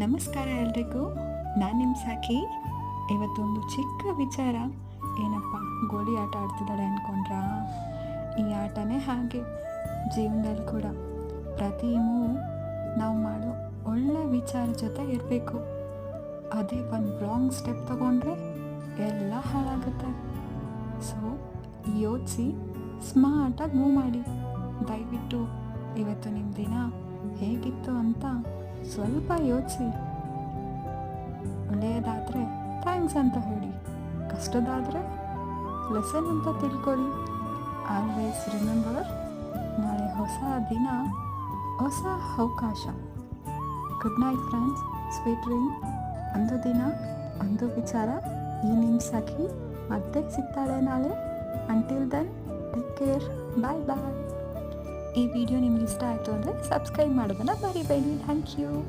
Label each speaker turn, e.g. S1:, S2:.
S1: ನಮಸ್ಕಾರ ಎಲ್ರಿಗೂ. ನಾನು ನಿಮ್ಮ ಸಾಕಿ. ಇವತ್ತೊಂದು ಚಿಕ್ಕ ವಿಚಾರ. ಏನಪ್ಪ ಗೋಲಿ ಆಟ ಆಡ್ತಿದ್ದಾಳೆ ಅಂದ್ಕೊಂಡ್ರಾ? ಈ ಆಟನೇ ಹಾಗೆ. ಜೀವನದಲ್ಲಿ ಕೂಡ ಪ್ರತಿ ಮೂವ್ ನಾವು ಮಾಡೋ ಒಳ್ಳೆ ವಿಚಾರ ಜೊತೆ ಇರಬೇಕು. ಅದೇ ಒಂದು ರಾಂಗ್ ಸ್ಟೆಪ್ ತಗೊಂಡ್ರೆ ಎಲ್ಲ ಹಾಳಾಗುತ್ತೆ. ಸೊ ಯೋಚಿಸಿ ಸ್ಮಾರ್ಟಾಗಿ ಮೂವ್ ಮಾಡಿ. ದಯವಿಟ್ಟು ಇವತ್ತು ನಿಮ್ಮ ದಿನ ಹೇಗಿತ್ತು ಅಂತ ಸ್ವಲ್ಪ ಯೋಚಿಸಿ. ಒಳ್ಳೆಯದಾದರೆ ಥ್ಯಾಂಕ್ಸ್ ಅಂತ ಹೇಳಿ, ಕಷ್ಟದಾದರೆ ಲೆಸನ್ ಅಂತ ತಿಳ್ಕೊಳ್ಳಿ. ಆಲ್ವೇಸ್ ರಿಮೆಂಬರ್, ನಾಳೆ ಹೊಸ ದಿನ, ಹೊಸ ಅವಕಾಶ. Good night friends, sweet dream. ಒಂದು ದಿನ ಒಂದು ವಿಚಾರ. ಈ ನಿಮ್ಮ ಸಖಿ ಮತ್ತೆ ಸಿಗ್ತಾಳೆ ನಾಳೆ. Until then take care, bye bye. ಈ ವಿಡಿಯೋ ನಿಮ್ಗೆ ಇಷ್ಟ ಆಯಿತು ಅಂದರೆ ಸಬ್ಸ್ಕ್ರೈಬ್ ಮಾಡೋದನ್ನು ಮರಿಬೇಡಿ. Thank you.